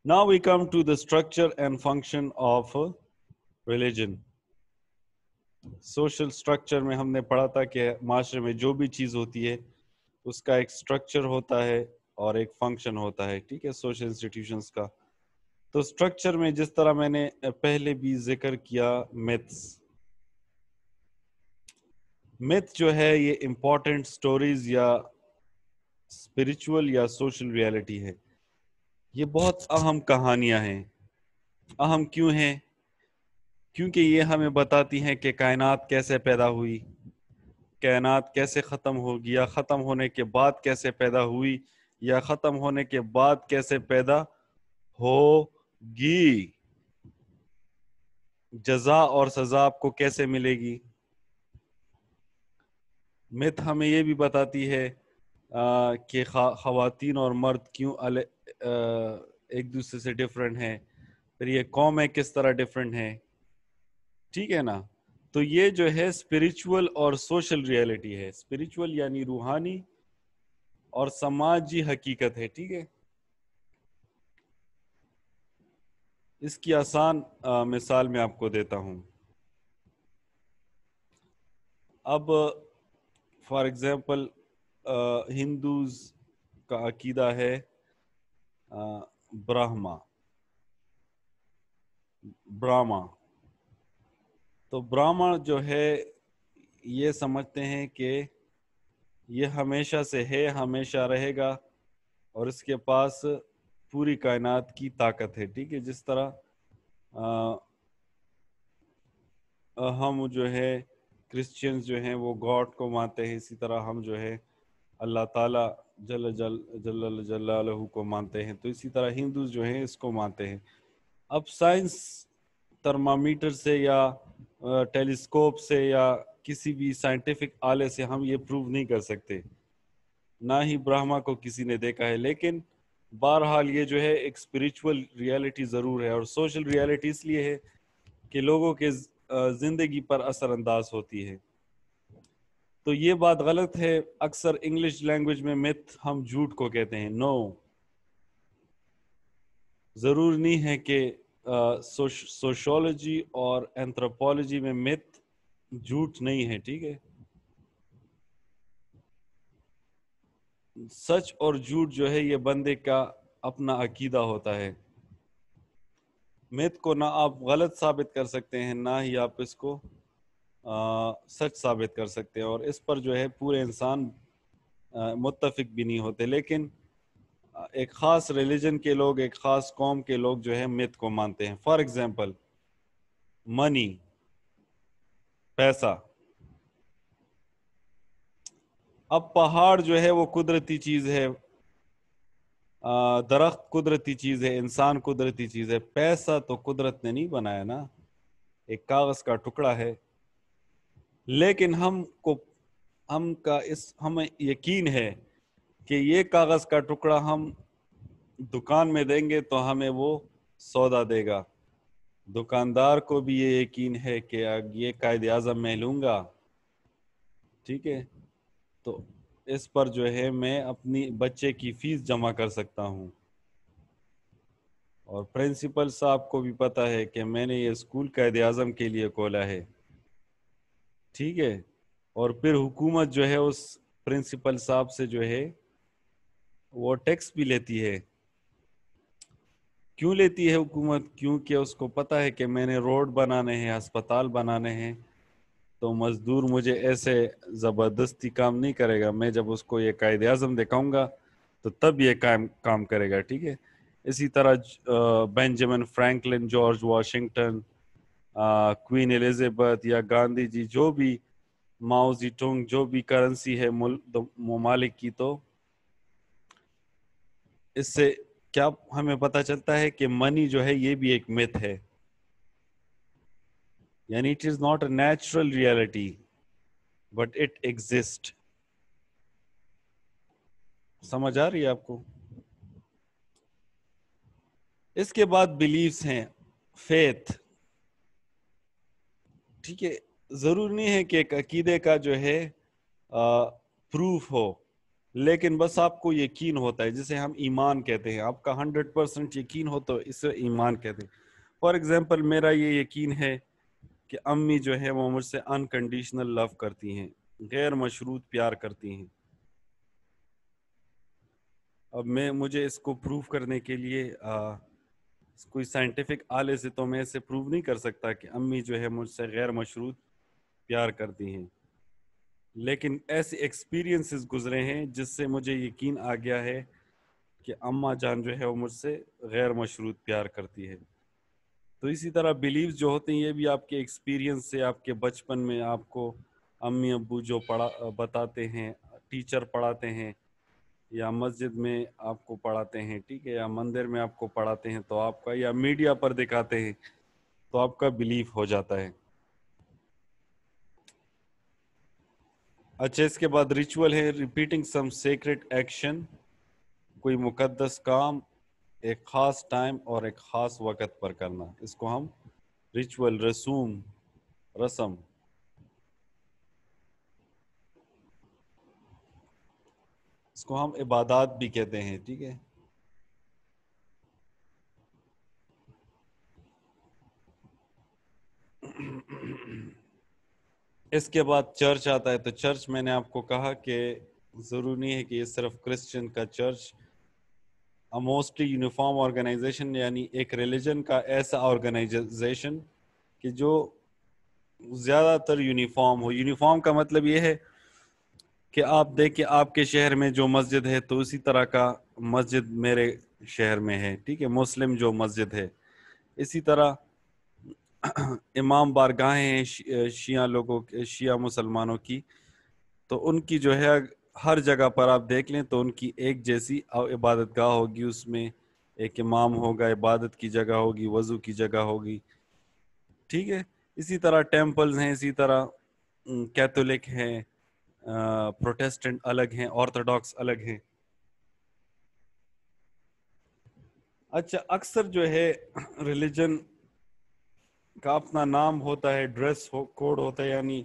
Now we come to the structure and function of religion. Social structure میں ہم نے پڑھا تھا کہ معاشرے میں جو بھی چیز ہوتی ہے اس کا ایک اسٹرکچر ہوتا ہے اور ایک فنکشن ہوتا ہے، ٹھیک ہے، سوشل انسٹیٹیوشنز کا. تو اسٹرکچر میں جس طرح میں نے پہلے بھی ذکر کیا، میتھ جو ہے یہ امپورٹنٹ سٹوریز یا اسپریچول یا سوشل ریالٹی ہے. یہ بہت اہم کہانیاں ہیں. اہم کیوں ہیں؟ کیونکہ یہ ہمیں بتاتی ہیں کہ کائنات کیسے پیدا ہوئی، کائنات کیسے ختم ہوگی، یا ختم ہونے کے بعد کیسے پیدا ہوئی، یا ختم ہونے کے بعد کیسے پیدا ہوگی، جزا اور سزا آپ کو کیسے ملے گی. میتھ ہمیں یہ بھی بتاتی ہے کہ خواتین اور مرد کیوں ایک دوسرے سے ڈیفرنٹ ہیں، پھر یہ قومیں کس طرح ڈیفرنٹ ہیں، ٹھیک ہے نا. تو یہ جو ہے اسپریچول اور سوشل ریالٹی ہے. اسپریچول یعنی روحانی اور سماجی حقیقت ہے، ٹھیک ہے. اس کی آسان مثال میں آپ کو دیتا ہوں. اب فار ایگزامپل ہندوز کا عقیدہ ہے برہما، تو برہما جو ہے یہ سمجھتے ہیں کہ یہ ہمیشہ سے ہے، ہمیشہ رہے گا، اور اس کے پاس پوری کائنات کی طاقت ہے، ٹھیک ہے. جس طرح ہم جو ہے کرسچنز جو ہیں وہ گاڈ کو مانتے ہیں، اسی طرح ہم جو ہے اللہ تعالیٰ جل جلالہ کو مانتے ہیں. تو اسی طرح ہندوز جو ہیں اس کو مانتے ہیں. اب سائنس تھرمامیٹر سے یا ٹیلیسکوپ سے یا کسی بھی سائنٹیفک آلے سے ہم یہ پروو نہیں کر سکتے، نہ ہی برہما کو کسی نے دیکھا ہے. لیکن بہرحال یہ جو ہے ایک اسپریچول ریالٹی ضرور ہے، اور سوشل ریالٹی اس لیے ہے کہ لوگوں کے زندگی پر اثر انداز ہوتی ہے. تو یہ بات غلط ہے. اکثر انگلش لینگویج میں میتھ ہم جھوٹ کو کہتے ہیں. نو، ضرور نہیں ہے کہ سوشولوجی اور اینتھروپولوجی میں میتھ جھوٹ نہیں ہے، ٹھیک ہے. سچ اور جھوٹ جو ہے یہ بندے کا اپنا عقیدہ ہوتا ہے. میتھ کو نہ آپ غلط ثابت کر سکتے ہیں، نہ ہی آپ اس کو سچ ثابت کر سکتے ہیں، اور اس پر جو ہے پورے انسان متفق بھی نہیں ہوتے. لیکن ایک خاص ریلیجن کے لوگ، ایک خاص قوم کے لوگ جو ہے میتھ کو مانتے ہیں. فار ایگزامپل منی، پیسہ. اب پہاڑ جو ہے وہ قدرتی چیز ہے، درخت قدرتی چیز ہے، انسان قدرتی چیز ہے. پیسہ تو قدرت نے نہیں بنایا نا، ایک کاغذ کا ٹکڑا ہے. لیکن ہمیں یقین ہے کہ یہ کاغذ کا ٹکڑا ہم دکان میں دیں گے تو ہمیں وہ سودا دے گا. دکاندار کو بھی یہ یقین ہے کہ یہ قائد اعظم میں لوں گا، ٹھیک ہے، تو اس پر جو ہے میں اپنی بچے کی فیس جمع کر سکتا ہوں. اور پرنسپل صاحب کو بھی پتا ہے کہ میں نے یہ اسکول قائد اعظم کے لیے کھولا ہے، ٹھیک ہے. اور پھر حکومت جو ہے اس پرنسپل صاحب سے جو ہے وہ ٹیکس بھی لیتی ہے. کیوں لیتی ہے حکومت؟ کیونکہ اس کو پتا ہے کہ میں نے روڈ بنانے ہیں، ہسپتال بنانے ہیں، تو مزدور مجھے ایسے زبردستی کام نہیں کرے گا. میں جب اس کو یہ قائد اعظم دکھاؤں گا تو تب یہ کام کرے گا، ٹھیک ہے. اسی طرح Benjamin Franklin, George Washington, Queen Elizabeth یا گاندھی جی، جو بھی ماؤ زی ٹونگ، جو بھی کرنسی ہے ممالک کی، تو اس سے کیا ہمیں پتہ چلتا ہے کہ منی جو ہے یہ بھی ایک میتھ ہے. یعنی it is not a natural reality but it exist. سمجھ آ رہی ہے آپ کو؟ اس کے بعد بلیفز ہیں، فیتھ، ٹھیک ہے. ضرور نہیں ہے کہ ایک عقیدے کا جو ہے پروف ہو. لیکن بس آپ کو یقین ہوتا ہے، جسے ہم ایمان کہتے ہیں، آپ کا 100% یقین ہو تو اسے ایمان کہتے ہیں. فار ایگزامپل میرا یہ یقین ہے کہ امی جو ہے وہ مجھ سے انکنڈیشنل لو کرتی ہیں، غیر مشروط پیار کرتی ہیں. اب مجھے اس کو پروف کرنے کے لیے کوئی سائنٹیفک آلے سے تو میں اسے پروو نہیں کر سکتا کہ امی جو ہے مجھ سے غیر مشروط پیار کرتی ہیں، لیکن ایسے ایکسپیرینسز گزرے ہیں جس سے مجھے یقین آ گیا ہے کہ اماں جان جو ہے وہ مجھ سے غیر مشروط پیار کرتی ہے. تو اسی طرح بیلیوز جو ہوتے ہیں یہ بھی آپ کے ایکسپیرینس سے، آپ کے بچپن میں آپ کو امی ابو جو بتاتے ہیں، ٹیچر پڑھاتے ہیں، یا مسجد میں آپ کو پڑھاتے ہیں، ٹھیک ہے، یا مندر میں آپ کو پڑھاتے ہیں تو آپ کا، یا میڈیا پر دکھاتے ہیں تو آپ کا بیلیف ہو جاتا ہے. اچھا، اس کے بعد ریچول ہے ریپیٹنگ سم سیکرٹ ایکشن، کوئی مقدس کام ایک خاص ٹائم اور ایک خاص وقت پر کرنا، اس کو ہم ریچول، رسوم، رسم، اس کو ہم عبادات بھی کہتے ہیں. ٹھیک ہے. اس کے بعد چرچ آتا ہے. تو چرچ میں نے آپ کو کہا کہ ضروری نہیں ہے کہ یہ صرف کرسچن کا چرچ، موسٹلی یونیفارم آرگنائزیشن، یعنی ایک ریلیجن کا ایسا آرگنائزیشن کہ جو زیادہ تر یونیفارم ہو. یونیفارم کا مطلب یہ ہے کہ آپ دیکھیں آپ کے شہر میں جو مسجد ہے تو اسی طرح کا مسجد میرے شہر میں ہے. ٹھیک ہے. مسلم جو مسجد ہے، اسی طرح امام بارگاہیں ہیں شیعہ لوگوں کے، شیعہ مسلمانوں کی، تو ان کی جو ہے ہر جگہ پر آپ دیکھ لیں تو ان کی ایک جیسی عبادت گاہ ہوگی، اس میں ایک امام ہوگا، عبادت کی جگہ ہوگی، وضو کی جگہ ہوگی. ٹھیک ہے. اسی طرح ٹیمپلز ہیں، اسی طرح کیتھولک ہیں، پروٹیسٹنٹ الگ ہیں، آرتھوڈاکس الگ ہیں. اچھا، اکثر جو ہے ریلیجن کا اپنا نام ہوتا ہے، ڈریس کوڈ ہوتا ہے، یعنی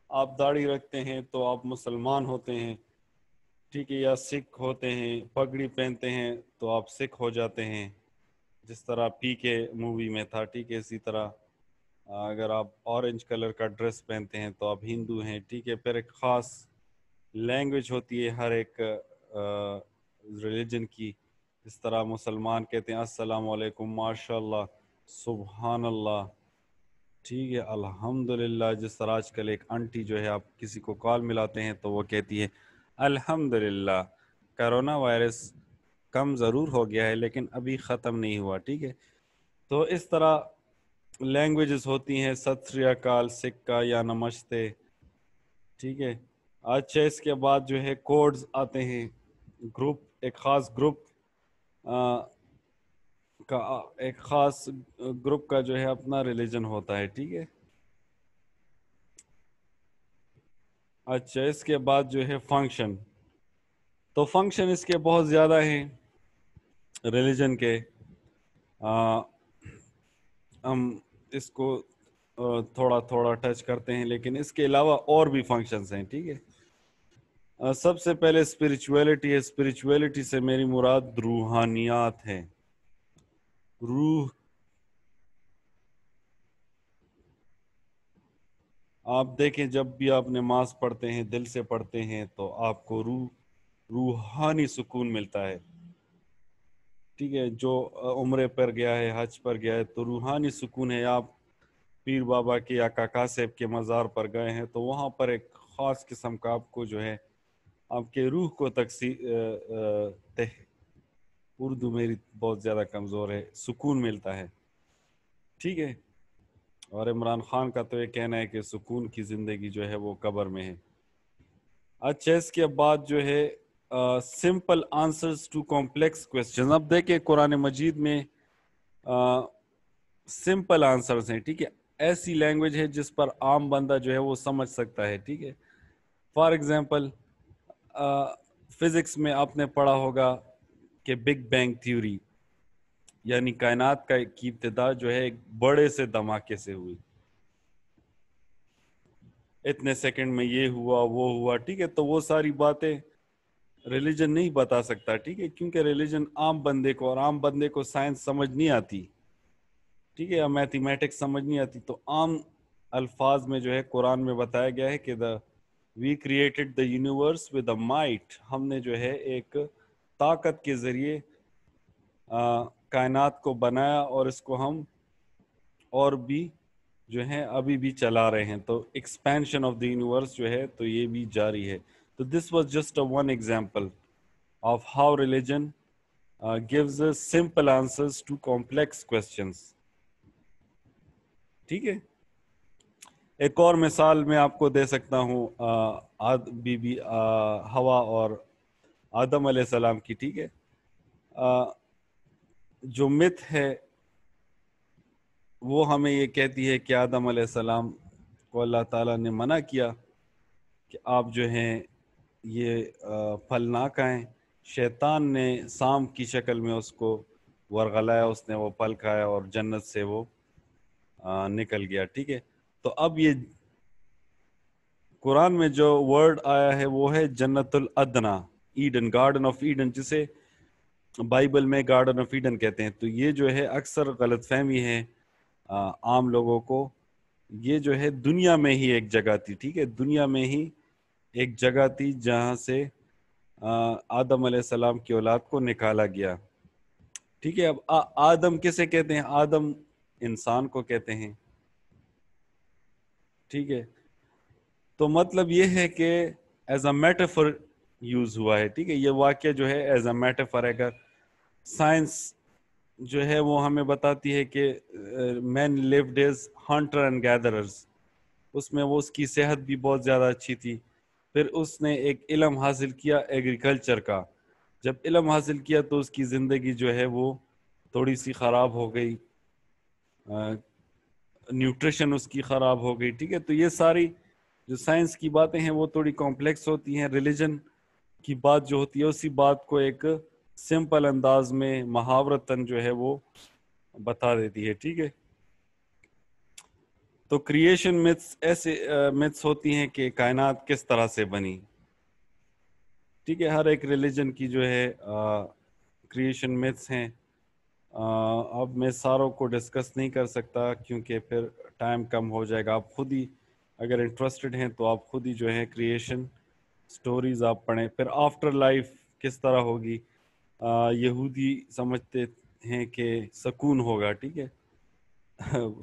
آپ داڑھی رکھتے ہیں تو آپ مسلمان ہوتے ہیں. ٹھیک ہے. یا سکھ ہوتے ہیں، پگڑی پہنتے ہیں تو آپ سکھ ہو جاتے ہیں، جس طرح پی کے مووی میں تھا. ٹھیک ہے. اسی طرح اگر آپ اورنج کلر کا ڈریس پہنتے ہیں تو آپ ہندو ہیں. ٹھیک ہے. پھر ایک خاص لینگویج ہوتی ہے ہر ایک ریلیجن کی. اس طرح مسلمان کہتے ہیں السلام علیکم، ماشاء اللہ، سبحان اللہ. ٹھیک ہے. الحمدللہ. جس طرح آج کل ایک آنٹی جو ہے آپ کسی کو کال ملاتے ہیں تو وہ کہتی ہے الحمدللہ. کرونا وائرس کم ضرور ہو گیا ہے لیکن ابھی ختم نہیں ہوا. ٹھیک ہے. تو اس طرح لینگویجز ہوتی ہیں، ست سری اکال سکھ کا یا نمستے. ٹھیک ہے. اچھا، اس کے بعد جو ہے کوڈز آتے ہیں، گروپ، ایک خاص گروپ کا، ایک خاص گروپ کا جو ہے اپنا ریلیجن ہوتا ہے. ٹھیک ہے. اچھا، اس کے بعد جو ہے فنکشن. تو فنکشن اس کے بہت زیادہ ہیں ریلیجن کے. ہم اس کو تھوڑا تھوڑا ٹچ کرتے ہیں، لیکن اس کے علاوہ اور بھی فنکشنز ہیں. ٹھیک ہے. سب سے پہلے اسپریچویلٹی ہے. اسپریچویلٹی سے میری مراد روحانیات ہے. روح. آپ دیکھیں جب بھی آپ نماز پڑھتے ہیں، دل سے پڑھتے ہیں تو آپ کو روحانی سکون ملتا ہے. ٹھیک ہے. جو عمرے پر گیا ہے، حج پر گیا ہے تو روحانی سکون ہے. آپ پیر بابا کے یا کاکا صاحب کے مزار پر گئے ہیں تو وہاں پر ایک خاص قسم کا آپ کو جو ہے آپ کے روح کو اردو میری بہت زیادہ کمزور ہے، سکون ملتا ہے. ٹھیک ہے. اور عمران خان کا تو یہ کہنا ہے کہ سکون کی زندگی جو ہے وہ قبر میں ہے. اچھا، اس کے بعد جو ہے simple answers to complex question. اب دیکھیں قرآن مجید میں سمپل آنسرز ہیں. ٹھیک ہے. ایسی لینگویج ہے جس پر عام بندہ جو ہے وہ سمجھ سکتا ہے. ٹھیک ہے. فار ایگزامپل فزکس میں آپ نے پڑھا ہوگا کہ بگ بینگ تھیوری، یعنی کائنات کی ابتدا جو ہے ایک بڑے سے دھماکے سے ہوئی، اتنے سیکنڈ میں یہ ہوا وہ ہوا. ٹھیک ہے. تو وہ ساری باتیں ریلیجن نہیں بتا سکتا، ٹھیک ہے، کیونکہ ریلیجن عام بندے کو، اور عام بندے کو سائنس سمجھ نہیں آتی، ٹھیک ہے، یا میتھمیٹکس سمجھ نہیں آتی، تو عام الفاظ میں جو ہے قرآن میں بتایا گیا ہے کہ we created the universe with a might, ہم نے جو ہے ایک طاقت کے ذریعے کائنات کو بنایا، اور اس کو ہم اور بھی جو ہیں ابھی بھی چلا رہے ہیں، تو ایکسپینشن آف دا یونیورس جو ہے تو یہ بھی جاری ہے. تو this was just a one example of how religion gives us simple answers to complex questions. ٹھیک ہے، ایک اور مثال میں آپ کو دے سکتا ہوں بی بی ہوا اور آدم علیہ السلام کی. ٹھیک ہے، جو مت ہے وہ ہمیں یہ کہتی ہے کہ آدم علیہ السلام کو اللہ تعالیٰ نے منع کیا کہ آپ جو ہیں یہ پھل نہ کھائیں. شیطان نے سام کی شکل میں اس کو ورغلایا، اس نے وہ پھل کھایا اور جنت سے وہ نکل گیا. ٹھیک ہے، تو اب یہ قرآن میں جو ورڈ آیا ہے وہ ہے جنت الادنا، ایڈن، گارڈن آف ایڈن، جسے بائبل میں گارڈن آف ایڈن کہتے ہیں. تو یہ جو ہے اکثر غلط فہمی ہے عام لوگوں کو، یہ جو ہے دنیا میں ہی ایک جگہ تھی. ٹھیک ہے، دنیا میں ہی ایک جگہ تھی جہاں سے آدم علیہ السلام کی اولاد کو نکالا گیا. ٹھیک ہے، اب آدم کسے کہتے ہیں؟ آدم انسان کو کہتے ہیں. ٹھیک ہے، تو مطلب یہ ہے کہ ایز اے میٹافر یوز ہوا ہے. ٹھیک ہے، یہ واقعہ جو ہے ایز اے میٹافر، اگر سائنس جو ہے وہ ہمیں بتاتی ہے کہ مین لیوڈ ایز ہنٹر اینڈ گیدررز، اس میں وہ اس کی صحت بھی بہت زیادہ اچھی تھی. پھر اس نے ایک علم حاصل کیا ایگریکلچر کا، جب علم حاصل کیا تو اس کی زندگی جو ہے وہ تھوڑی سی خراب ہو گئی، نیوٹریشن اس کی خراب ہو گئی. ٹھیک ہے، تو یہ ساری جو سائنس کی باتیں ہیں وہ تھوڑی کمپلیکس ہوتی ہیں. ریلیجن کی بات جو ہوتی ہے اسی بات کو ایک سمپل انداز میں محاورتاً جو ہے وہ بتا دیتی ہے. ٹھیک ہے، تو کریشن میتھس ایسے میتھس ہوتی ہیں کہ کائنات کس طرح سے بنی. ٹھیک ہے، ہر ایک ریلیجن کی جو ہے کریشن میتھس ہیں. اب میں ساروں کو ڈسکس نہیں کر سکتا کیونکہ پھر ٹائم کم ہو جائے گا. آپ خود ہی اگر انٹرسٹڈ ہیں تو آپ خود ہی جو ہے کریشن سٹوریز آپ پڑھیں. پھر آفٹر لائف کس طرح ہوگی، یہودی سمجھتے ہیں کہ سکون ہوگا. ٹھیک ہے،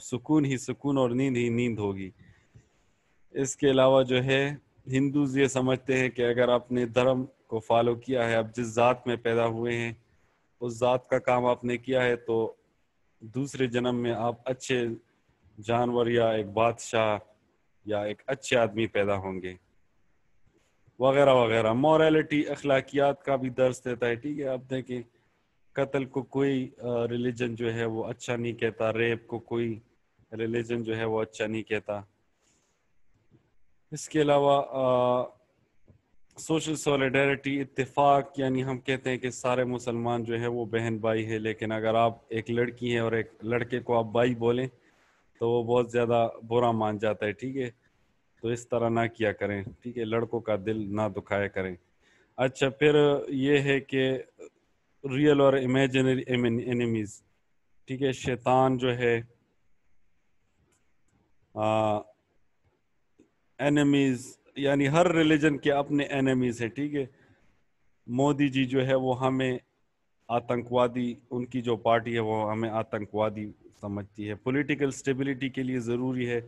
سکون ہی سکون اور نیند ہی نیند ہوگی. اس کے علاوہ جو ہے ہندوز یہ سمجھتے ہیں کہ اگر آپ نے دھرم کو فالو کیا ہے، اب جس ذات میں پیدا ہوئے ہیں اس ذات کا کام آپ نے کیا ہے، تو دوسرے جنم میں آپ اچھے جانور یا ایک بادشاہ یا ایک اچھے آدمی پیدا ہوں گے، وغیرہ وغیرہ. موریلٹی، اخلاقیات کا بھی درس دیتا ہے. ٹھیک ہے، اب دیکھیں قتل کو کوئی ریلیجن جو ہے وہ اچھا نہیں کہتا، ریپ کو کوئی ریلیجن جو ہے وہ اچھا نہیں کہتا. اس کے علاوہ سوشل سولیڈیرٹی، اتفاق، یعنی ہم کہتے ہیں کہ سارے مسلمان جو ہے وہ بہن بھائی ہے، لیکن اگر آپ ایک لڑکی ہیں اور ایک لڑکے کو آپ بھائی بولیں تو وہ بہت زیادہ برا مان جاتا ہے. ٹھیک ہے، تو اس طرح نہ کیا کریں. ٹھیک ہے، لڑکوں کا دل نہ دکھایا کریں. اچھا، پھر یہ ہے کہ ریئل اور امیجنری انیمیز. ٹھیک ہے، شیطان جو ہے اینیمیز، یعنی ہر ریلیجن کے اپنے اینیمیز ہیں. ٹھیک ہے، مودی جی جو ہے وہ ہمیں آتنکوادی، ان کی جو پارٹی ہے وہ ہمیں آتنکوادی سمجھتی ہے. پولیٹیکل سٹیبلٹی کے لیے ضروری ہے.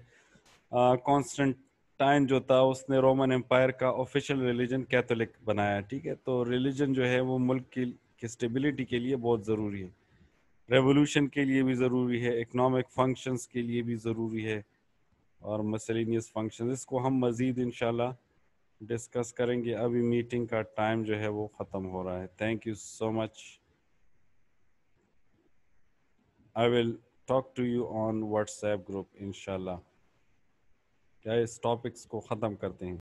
کانسٹنٹائن جو تھا اس نے رومن امپائر کا آفیشیل ریلیجن کیتھولک بنایا. ٹھیک ہے، تو ریلیجن جو ہے وہ ملک کی سٹیبلٹی کے لیے بہت ضروری ہے، ریولوشن کے لیے بھی ضروری ہے، اکنامک فنکشنز کے لیے بھی ضروری ہے، اور مسلینیس فنکشن. اس کو ہم مزید انشاءاللہ ڈسکس کریں گے. ابھی میٹنگ کا ٹائم جو ہے وہ ختم ہو رہا ہے. Thank you so much. I will talk to you on WhatsApp group انشاءاللہ. کیا اس ٹاپکس کو ختم کرتے ہیں؟